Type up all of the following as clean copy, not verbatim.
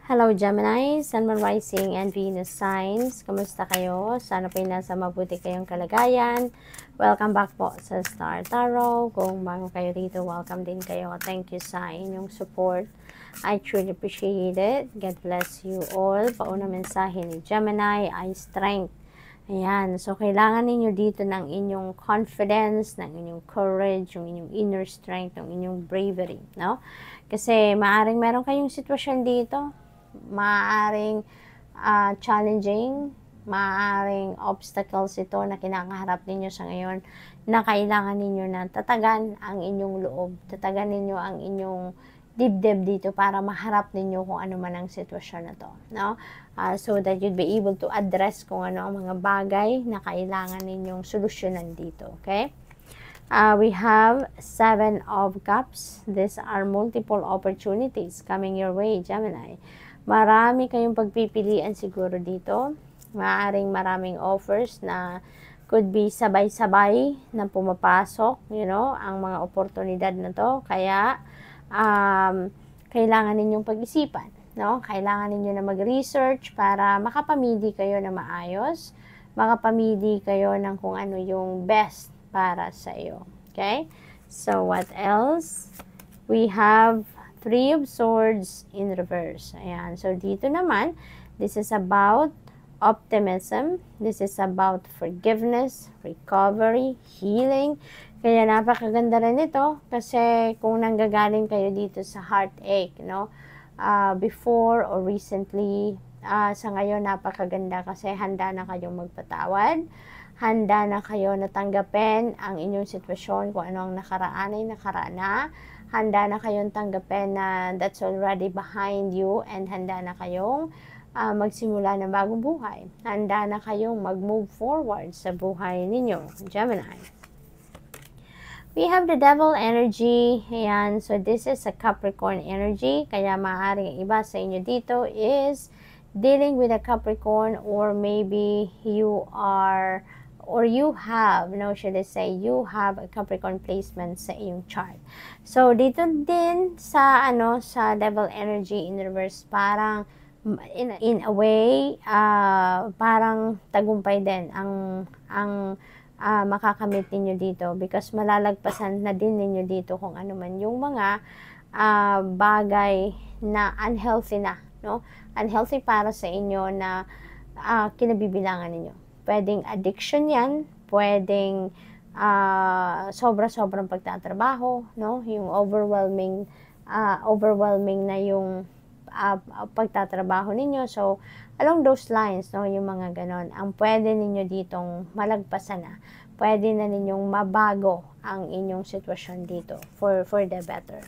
Hello Gemini, Sun, Moon, Rising, and Venus signs. Kamusta kayo? Sana po nasa mabuti kayong kalagayan. Welcome back po sa Star Tarot. Kung bago kayo dito, welcome din kayo. Thank you sa inyong support. I truly appreciate it. God bless you all. Paunang mensahe ni Gemini ay strength. Ayan, so kailangan ninyo dito ng inyong confidence, ng inyong courage, yung inyong inner strength, yung inyong bravery, no? Kasi maaring meron kayong sitwasyon dito, maaring challenging, maaring obstacles ito na kinakaharap ninyo sa ngayon na kailangan ninyo na tatagan ang inyong loob, tatagan ninyo ang inyong dibdib dito para maharap ninyo kung ano man ang sitwasyon na to, no? So that you'd be able to address kung ano ang mga bagay na kailangan ninyong solusyonan dito, okay? We have 7 of Cups. These are multiple opportunities coming your way, Gemini. Marami kayong pagpipilian siguro dito. Maaring maraming offers na could be sabay-sabay na pumapasok, you know, ang mga oportunidad na to. Kaya, kailangan ninyong pag-isipan, no? Kailangan ninyo na mag-research para makapamili kayo na maayos, makapamili kayo ng kung ano yung best para sa iyo. Okay? So, what else? We have 3 of Swords in reverse. Ayan. So, dito naman, this is about optimism. This is about forgiveness, recovery, healing. Kaya napakaganda rin ito kasi kung nanggagaling kayo dito sa heartache, no? Before or recently, sa ngayon napakaganda kasi handa na kayong magpatawad. Handa na kayo na tanggapin ang inyong sitwasyon, kung ano ang nakaraan ay nakaraan na. Handa na kayong tanggapin na that's already behind you and handa na kayong magsimula ng bagong buhay. Handa na kayong mag-move forward sa buhay ninyo, Gemini. We have the Devil energy. Ayan, so this is a Capricorn energy. Kaya maaaring iba sa inyo dito is dealing with a Capricorn, or maybe you are or you have, no, should I say, you have a Capricorn placement sa iyong chart. So, dito din sa, sa Devil energy in reverse, parang, in a way, parang tagumpay din ang makakamit ninyo dito because malalagpasan na din ninyo dito kung ano man yung mga bagay na unhealthy na, no? Unhealthy para sa inyo na kinabibilangan ninyo. Pwedeng addiction yan, pwedeng sobra-sobrang pagtatrabaho, no? Yung overwhelming na yung pagtatrabaho ninyo. So, along those lines, no, yung mga ganon, ang pwede ninyo ditong malagpasan na. Pwede na ninyong mabago ang inyong sitwasyon dito for the better.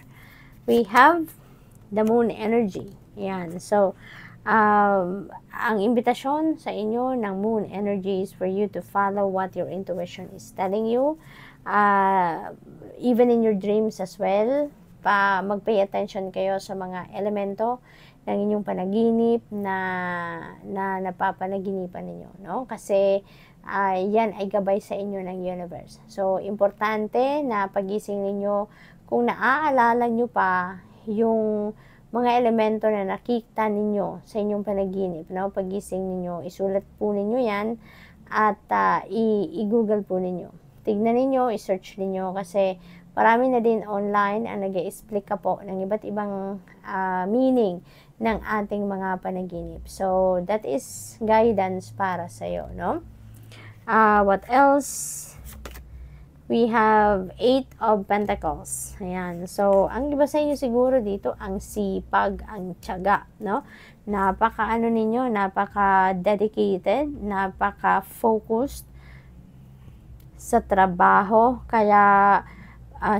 We have the Moon energy. Yan. So, ang imbitasyon sa inyo ng Moon energy is for you to follow what your intuition is telling you. Even in your dreams as well, mag-pay attention kayo sa mga elemento ng inyong panaginip na napapanaginipan ninyo, no? Kasi yan ay gabay sa inyo ng universe. So, importante na pagising ninyo, kung naaalala nyo pa yung mga elemento na nakita ninyo sa inyong panaginip, no? Pagising ninyo, isulat po ninyo yan at i-google po ninyo. Tignan ninyo, i-search ninyo kasi marami na din online ang nag-i-explica po ng iba't ibang meaning ng ating mga panaginip. So, that is guidance para sa iyo, no? What else? We have 8 of Pentacles. Ayan. So, ang iba sa inyo siguro dito, ang sipag, ang tiyaga, no? Napaka-dedicated, napaka-focused sa trabaho. Kaya,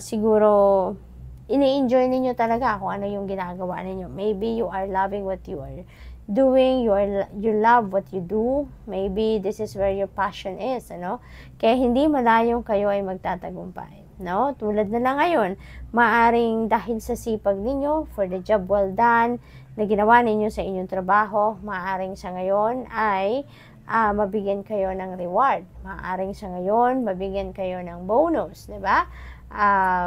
siguro, ini-enjoy ninyo talaga kung ano yung ginagawa ninyo. Maybe you are loving what you are doing, you love what you do. Maybe this is where your passion is, ano? Kaya hindi malayong kayo ay magtatagumpay, no? Tulad na lang ngayon, maaring dahil sa sipag ninyo, for the job well done, na ginawa ninyo sa inyong trabaho, maaring sa ngayon ay mabigyan kayo ng reward. Maaring sa ngayon, mabigyan kayo ng bonus, di ba?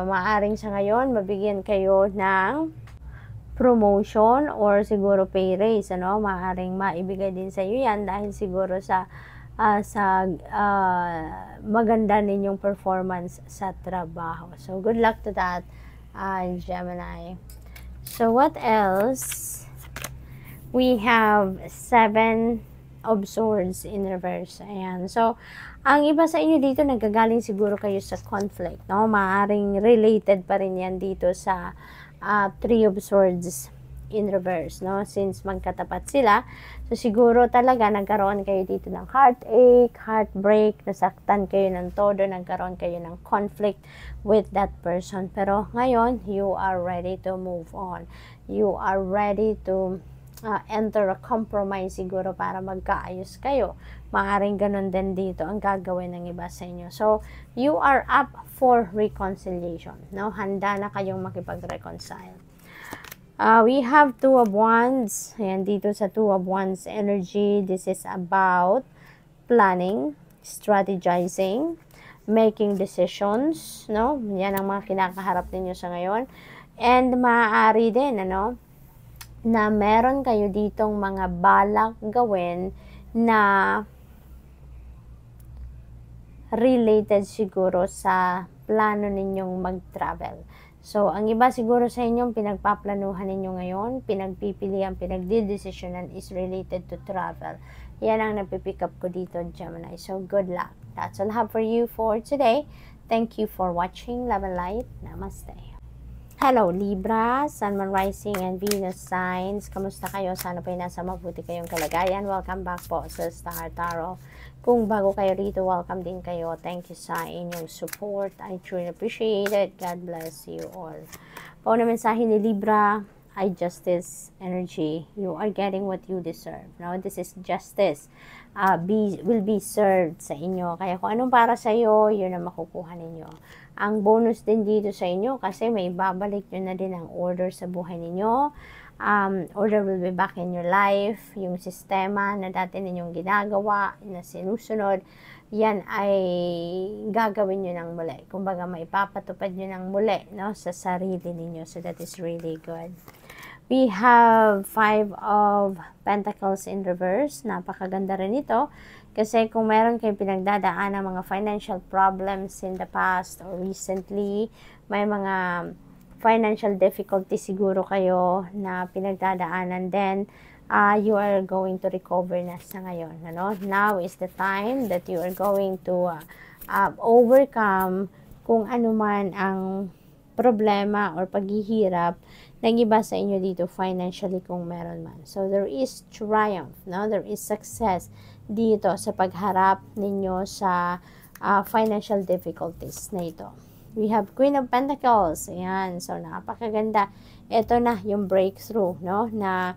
Maaring sa ngayon, mabigyan kayo ng promotion or siguro pay raise, ano, maaaring maibigay din sa iyo yan dahil siguro sa maganda ninyong performance sa trabaho. So, good luck to that, Gemini. So, what else? We have 7 of Swords in reverse. Ayan. So, ang iba sa inyo dito, nagagaling siguro kayo sa conflict, no? Maaaring related pa rin yan dito sa 3 of Swords in reverse, no? Since magkatapat sila, so siguro talaga nagkaroon kayo dito ng heartache, heartbreak, nasaktan kayo ng todo, nagkaroon kayo ng conflict with that person. Pero ngayon, you are ready to move on. You are ready to enter a compromise siguro para magkaayos kayo. Maaring ganun din dito ang gagawin ng iba sa inyo. So, you are up for reconciliation, no? Handa na kayong makipag-reconcile. We have 2 of Wands. Ayan, dito sa 2 of Wands energy, this is about planning, strategizing, making decisions, no? Yan ang mga kinakaharap ninyo sa ngayon. And maaari din, ano, na meron kayo ditong mga balak gawin na related siguro sa plano ninyong mag-travel. So, ang iba siguro sa inyong pinagpaplanuhan ninyo ngayon, pinagpipilian, pinagdidesisyonan is related to travel. Yan ang napipick up ko dito, Gemini. So, good luck. That's all I have for you for today. Thank you for watching. Love and light. Namaste. Hello, Libra, Sun, Moon, Rising, and Venus signs. Kamusta kayo? Sana po nasa mabuti kayong kalagayan. Welcome back po sa Star Tarot. Kung bago kayo rito, welcome din kayo. Thank you sa inyong support. I truly appreciate it. God bless you all. Pauna mensahe ni Libra ay justice energy. You are getting what you deserve. Now, this is justice. Will be served sa inyo. Kaya kung anong para sa iyo, yun ang makukuha ninyo. Ang bonus din dito sa inyo kasi may babalik nyo na din ang order sa buhay ninyo. Order will be back in your life. Yung sistema na dati ninyong ginagawa, na sinusunod, yan ay gagawin nyo ng muli. Kumbaga, maipapatupad nyo ng muli, no, sa sarili ninyo. So, that is really good. We have 5 of Pentacles in reverse. Napakaganda rin ito. Kasi kung meron kayong pinagdadaan ng mga financial problems in the past or recently, may mga financial difficulty siguro kayo na pinagdadaanan, then you are going to recover na sa ngayon. Ano? Now is the time that you are going to overcome kung ano man ang problema or paghihirap ng iba sa inyo dito financially kung meron man. So, there is triumph, no? There is success dito sa pagharap ninyo sa financial difficulties na ito. We have Queen of Pentacles. Ayan. So, napakaganda. Ito na yung breakthrough, no? Na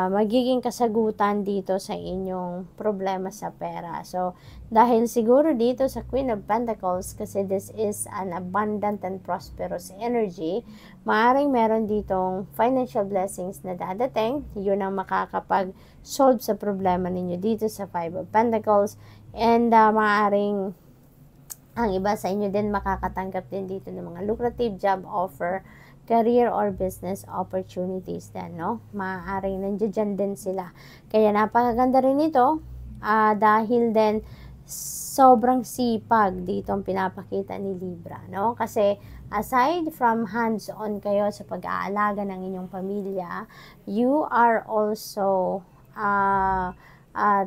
magiging kasagutan dito sa inyong problema sa pera. So, dahil siguro dito sa Queen of Pentacles, kasi this is an abundant and prosperous energy, maaaring meron ditong financial blessings na dadating. Yun ang makakapag-solve sa problema ninyo dito sa 5 of Pentacles. And maaaring ang iba sa inyo din makakatanggap din dito ng mga lucrative job offer, career or business opportunities din, no? Maaaring nandiyan din sila. Kaya napakaganda rin ito dahil din sobrang sipag dito ang pinapakita ni Libra, no? Kasi aside from hands-on kayo sa pag-aalaga ng inyong pamilya, you are also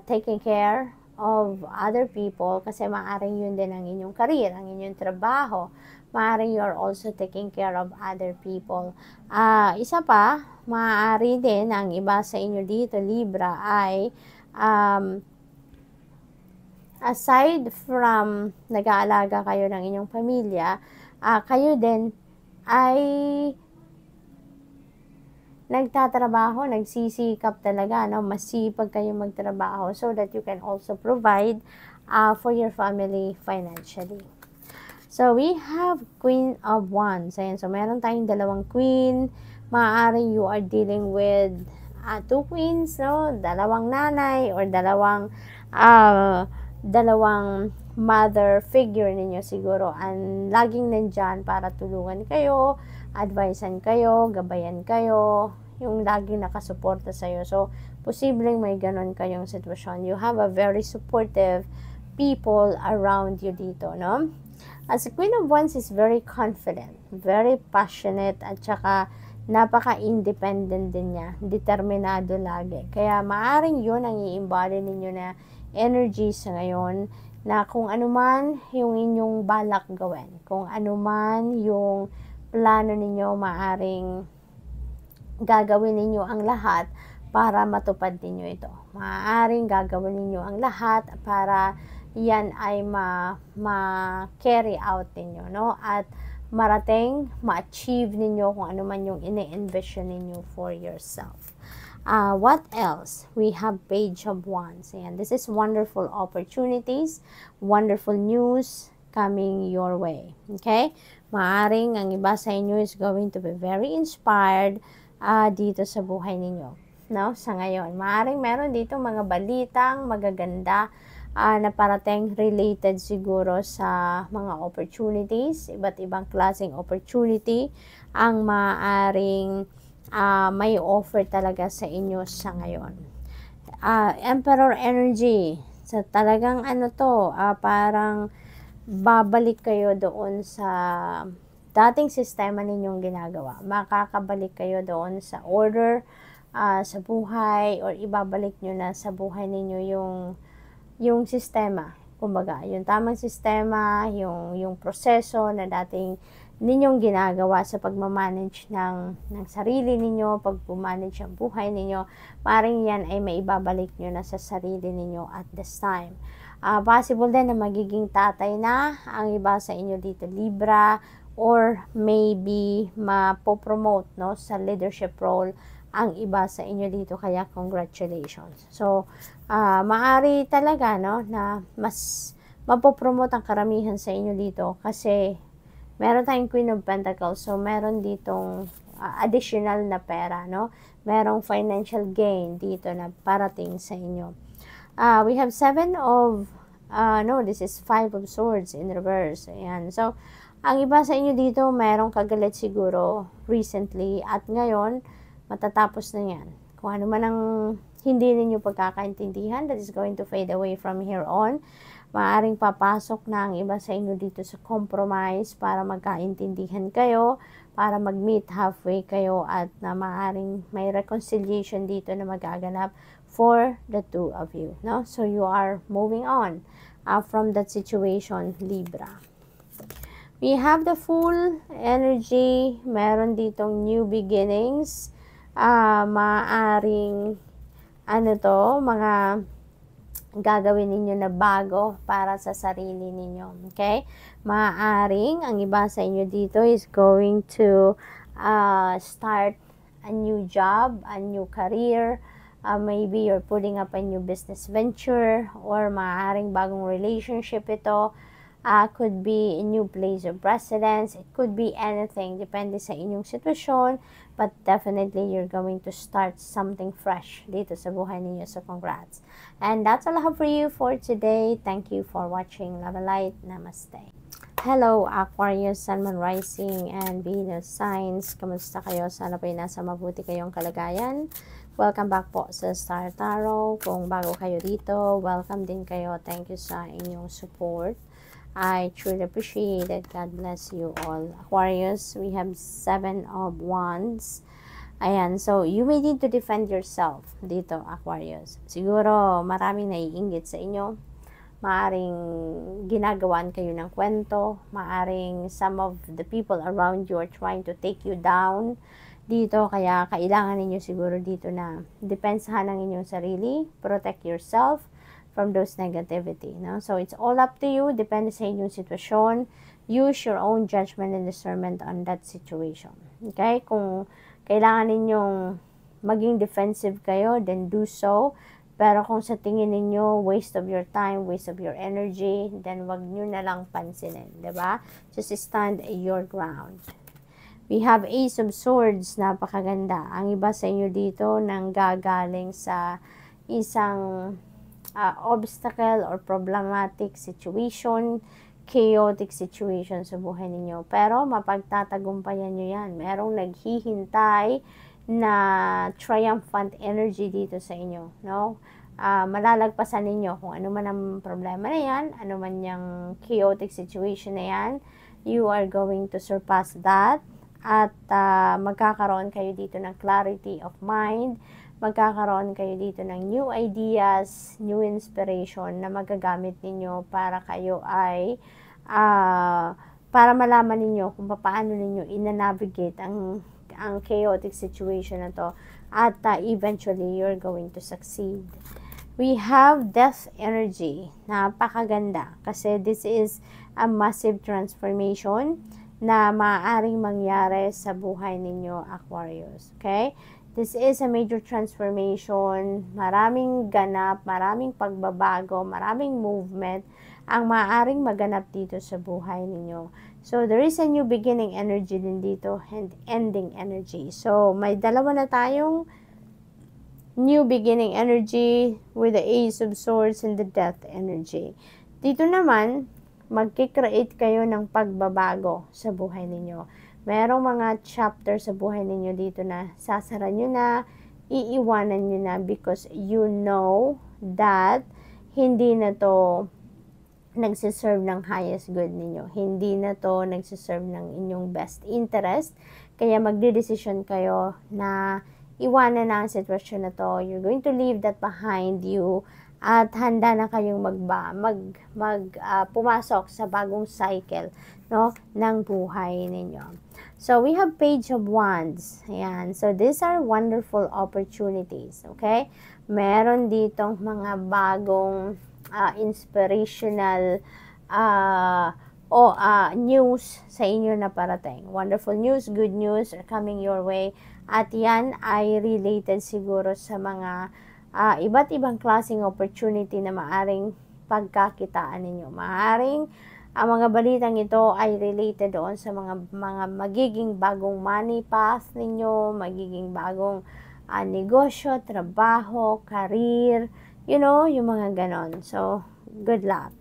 taking care of other people kasi maaaring yun din ang inyong career, ang inyong trabaho. Maaaring you are also taking care of other people. Isa pa, maaari din ang iba sa inyo dito, Libra, ay aside from nag-aalaga kayo ng inyong pamilya, kayo din ay nagtatrabaho, nagsisikap talaga, no? Masipag kayo magtrabaho so that you can also provide for your family financially. So, we have Queen of Wands. Ayan, so meron tayong dalawang queen. Maaaring you are dealing with 2 queens, no? Dalawang nanay or dalawang mother figure ninyo siguro. And laging nandyan para tulungan kayo, advisean kayo, gabayan kayo, yung laging nakasuporta sa'yo. So, posibleng may ganon kayong sitwasyon. You have a very supportive people around you dito, no? As the Queen of Wands is very confident, very passionate, at saka napaka-independent din niya. Determinado lagi. Kaya maaring yun ang i-embody ninyo na energy sa ngayon, na kung ano man yung inyong balak gawin, kung ano man yung plano ninyo, maaring gagawin ninyo ang lahat para matupad ninyo ito. Maaaring gagawin ninyo ang lahat para yan ay ma-carry out ninyo, no? At marating, ma-achieve ninyo kung ano man yung ine-envision ninyo for yourself. What else? We have Page of Wands. And this is wonderful opportunities, wonderful news coming your way. Okay? Maaring ang iba sa inyo is going to be very inspired dito sa buhay ninyo, no? Sa ngayon, maaring meron dito mga balitang magaganda na parating related siguro sa mga opportunities, iba't ibang klaseng opportunity ang maaring may offer talaga sa inyo sa ngayon. Emperor energy, so talagang ano to, parang babalik kayo doon sa dating sistema ninyong ginagawa. Makakabalik kayo doon sa order sa buhay, or ibabalik nyo na sa buhay ninyo yung sistema. Kumbaga, yung tamang sistema, yung proseso na dating ninyong ginagawa sa pagmamanage ng sarili ninyo, pagmamanage ang buhay ninyo, maring yan ay maibabalik nyo na sa sarili ninyo at this time. Possible din na magiging tatay na ang iba sa inyo dito, Libra, or maybe mapopromote, no, sa leadership role ang iba sa inyo dito, kaya congratulations. So, maari talaga, no, na mas mapopromote ang karamihan sa inyo dito kasi meron tayong Queen of Pentacles, so meron ditong additional na pera, no? Merong financial gain dito na parating sa inyo. We have 7 of, this is 5 of Swords in reverse. Ayan. So, ang iba sa inyo dito, merong kagalit siguro recently, at ngayon, matatapos na yan. Kung ano man ang hindi ninyo pagkakaintindihan, that is going to fade away from here on. Maaring papasok na ang iba sa inyo dito sa compromise para magkaintindihan kayo, para mag-meet halfway kayo, at na maaring may reconciliation dito na magaganap for the two of you, no? So you are moving on from that situation, Libra. We have the Fool energy. Meron ditong new beginnings. Maaring mga gagawin ninyo na bago para sa sarili ninyo. Okay? Maaring ang iba sa inyo dito is going to start a new job, a new career. Maybe you're putting up a new business venture, or maaring bagong relationship ito. Could be a new place of residence. It could be anything. Depende sa inyong sitwasyon. But definitely, you're going to start something fresh dito sa buhay ninyo. So, congrats. And that's all I have for you for today. Thank you for watching. Love and light. Namaste. Hello, Aquarius, Sun, Moon, Rising, and Venus signs. Kamusta kayo? Sana po ay nasa mabuti kayong kalagayan. Welcome back po sa Star Tarot. Kung bago kayo dito, welcome din kayo. Thank you sa inyong support. I truly appreciate it. God bless you all. Aquarius, we have 7 of Wands. Ayan, so you may need to defend yourself dito, Aquarius. Siguro maraming naiinggit sa inyo. Maaring ginagawan kayo ng kwento. Maaring some of the people around you are trying to take you down dito. Kaya kailangan ninyo siguro dito na depensahan ang inyong sarili. Protect yourself from those negativity, no? So, it's all up to you. Depende sa inyong sitwasyon. Use your own judgment and discernment on that situation. Okay? Kung kailangan ninyong maging defensive kayo, then do so. Pero kung sa tingin ninyo, waste of your time, waste of your energy, then wag nyo na lang pansinin. Diba? Just stand your ground. We have Ace of Swords. Napakaganda. Ang iba sa inyo dito nang gagaling sa isang obstacle or problematic situation. chaotic situation sa buhay ninyo. Pero mapagtatagumpayan nyo yan. Merong naghihintay na triumphant energy dito sa inyo, no? Malalagpasan ninyo kung ano man ang problema na yan, ano man yung chaotic situation na yan, you are going to surpass that. At magkakaroon kayo dito ng clarity of mind, magkakaroon kayo dito ng new ideas, new inspiration na magagamit ninyo para kayo ay para malaman ninyo kung paano ninyo ina-navigate ang chaotic situation na to, at eventually you're going to succeed. We have death energy. Napakaganda kasi this is a massive transformation na maaaring mangyari sa buhay ninyo, Aquarius. Okay? This is a major transformation, maraming ganap, maraming pagbabago, maraming movement ang maaaring maganap dito sa buhay ninyo. So, there is a new beginning energy din dito and ending energy. So, may dalawa na tayong new beginning energy with the Ace of Swords and the Death energy. Dito naman, magkikreate kayo ng pagbabago sa buhay ninyo. Merong mga chapter sa buhay ninyo dito na sasara nyo na, iiwanan nyo na because you know that hindi na to nagsiserve ng highest good ninyo. Hindi na to nagsiserve ng inyong best interest. Kaya magdedesisyon kayo na iwanan na ang sitwasyon na to. You're going to leave that behind you at handa na kayong pumasok sa bagong cycle, no, ng buhay ninyo. So, we have Page of Wands. Ayan. So, these are wonderful opportunities. Okay? Meron ditong mga bagong inspirational news sa inyo na parating. Wonderful news, good news are coming your way. At yan ay related siguro sa mga iba't ibang klaseng opportunity na maaring pagkakitaan ninyo. Maaring ang mga balitang ito ay related doon sa mga magiging bagong money path ninyo, magiging bagong negosyo, trabaho, career, you know, yung mga ganon. So, good luck.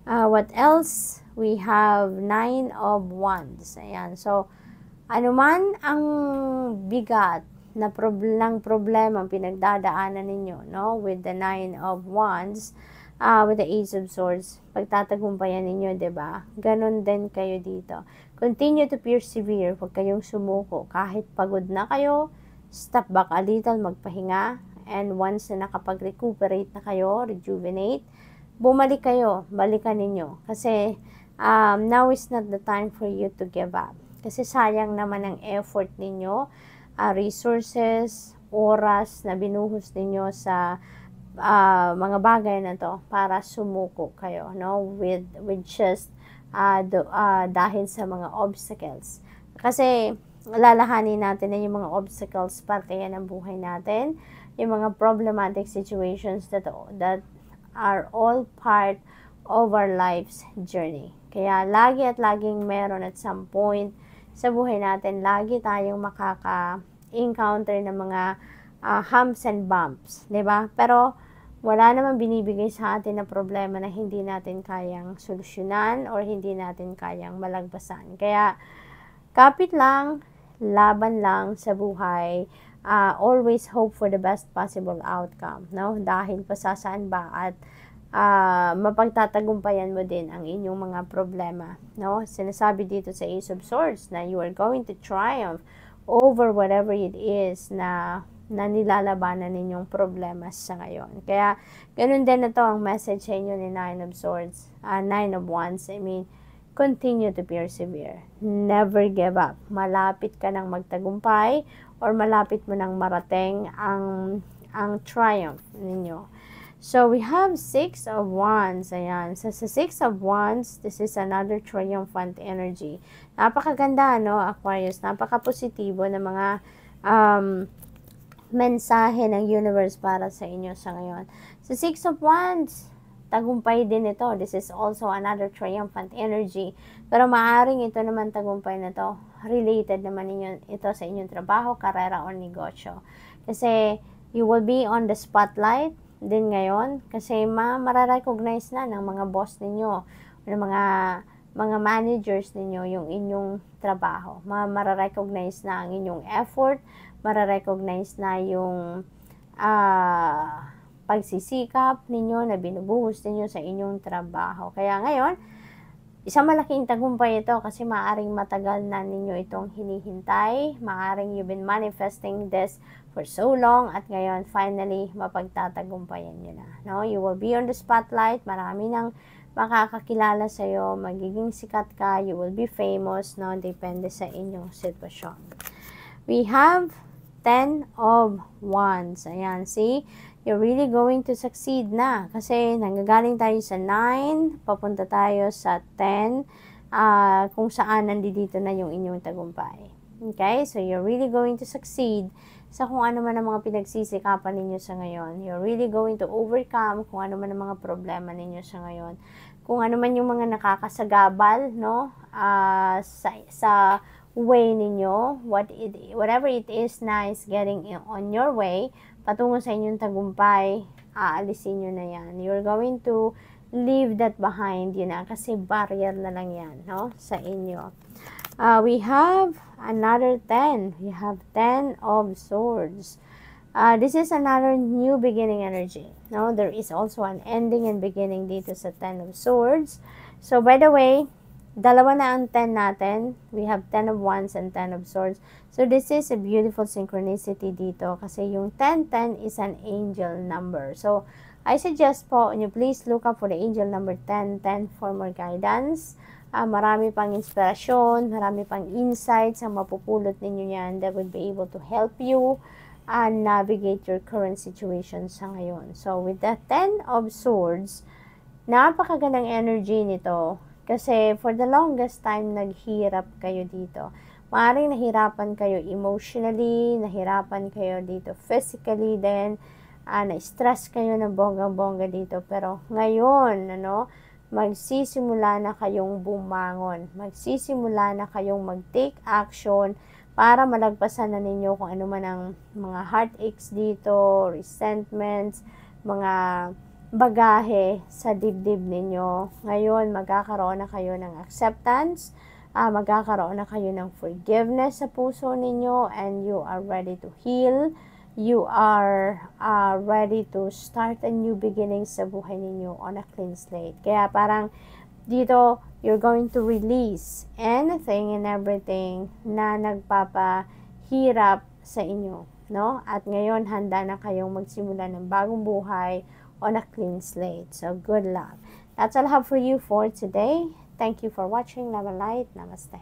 What else? We have 9 of Wands. Ayan. So, anuman ang bigat na problema pinagdadaanan ninyo, no, with the 9 of Wands, with the Ace of Swords, pagtatagumpayan ninyo, 'di ba? Ganon din kayo dito. Continue to persevere, huwag kayong sumuko. Kahit pagod na kayo, step back a little, magpahinga, and once na nakapag-recuperate na kayo, rejuvenate, bumalik kayo, balikan ninyo. Kasi now is not the time for you to give up. Kasi sayang naman ang effort ninyo, resources, oras na binuhos ninyo sa mga bagay na to para sumuko kayo, no, with just dahil sa mga obstacles. Kasi lalahanin natin na yung mga obstacles, parte yan ng buhay natin, yung mga problematic situations that are all part of our life's journey. Kaya lagi at laging meron at some point sa buhay natin, lagi tayong makaka-encounter ng mga humps and bumps, 'di ba? Pero wala namang binibigay sa atin na problema na hindi natin kayang solusyonan or hindi natin kayang malagpasan. Kaya kapit lang, laban lang sa buhay, always hope for the best possible outcome, no? Dahil pasasaan ba at mapagtatagumpayan mo din ang inyong mga problema, no? Sinasabi dito sa Ace of Swords na you are going to triumph over whatever it is na nilalabanan ninyong problema sa ngayon. Kaya, ganun din na to ang message sa inyo ni 9 of Swords, 9 of Wands. I mean, continue to persevere. Never give up. Malapit ka nang magtagumpay or malapit mo nang marating ang triumph ninyo. So, we have 6 of Wands. Ayan. So, sa 6 of Wands, this is another triumphant energy. Napakaganda, no, Aquarius? Napaka-positibo na mga mensahe ng universe para sa inyo sa ngayon. Sa 6 of Wands, tagumpay din ito. This is also another triumphant energy. Pero maaring ito naman tagumpay na to, related naman ito sa inyong trabaho, karera, o negosyo. Kasi you will be on the spotlight din ngayon. Kasi mararecognize na ng mga boss ninyo ng mga managers ninyo yung inyong trabaho. Mararecognize na ang inyong effort, mararecognize na yung pagsisikap ninyo na binubuhos ninyo sa inyong trabaho. Kaya ngayon, isang malaking tagumpay ito kasi maaaring matagal na ninyo itong hinihintay. Maaaring you've been manifesting this for so long at ngayon finally mapagtatagumpayan nyo na. No? You will be on the spotlight. Marami nang makakakilala sa iyo, magiging sikat ka, you will be famous, no? Depende sa inyong sitwasyon. We have 10 of Wands. Ayan, see? You're really going to succeed na. Kasi nanggagaling tayo sa 9, papunta tayo sa 10, kung saan nandito na yung inyong tagumpay. Okay? So, you're really going to succeed sa kung ano man ang mga pinagsisikapan ninyo sa ngayon. You're really going to overcome kung ano man ang mga problema ninyo sa ngayon. Kung ano man yung mga nakakasagabal, no? Sa way ninyo, whatever it is na is getting on your way, patungo sa inyong tagumpay, aalisin nyo na yan. You're going to leave that behind, yun na, kasi barrier na lang yan, no? Sa inyo. We have another 10. We have 10 of Swords. This is another new beginning energy. No, there is also an ending and beginning dito sa 10 of Swords. So, by the way, dalawa na ang 10 natin. We have 10 of Wands and 10 of Swords. So, this is a beautiful synchronicity dito kasi yung 10-10 is an angel number. So, I suggest po, please look up for the angel number 10-10 for more guidance. Marami pang inspirasyon, marami pang insights ang mapupulot ninyo yan that will be able to help you navigate your current situation sa ngayon. So, with the 10 of Swords, napakagandang energy nito kasi for the longest time, naghirap kayo dito. Maaaring nahirapan kayo emotionally, nahirapan kayo dito physically, then na-stress kayo ng bonggang-bongga dito. Pero ngayon, magsisimula na kayong bumangon. Magsisimula na kayong mag-take action para malagpasan na ninyo kung ano man ang mga heartaches dito, resentments, mga bagahe sa dibdib ninyo. Ngayon, magkakaroon na kayo ng acceptance, magkakaroon na kayo ng forgiveness sa puso ninyo, and you are ready to heal. You are ready to start a new beginning sa buhay ninyo on a clean slate. Kaya parang dito, you're going to release anything and everything na nagpapahirap sa inyo. No? At ngayon, handa na kayong magsimula ng bagong buhay on a clean slate. So, good luck. That's all I have for you for today. Thank you for watching. Love and light. Namaste.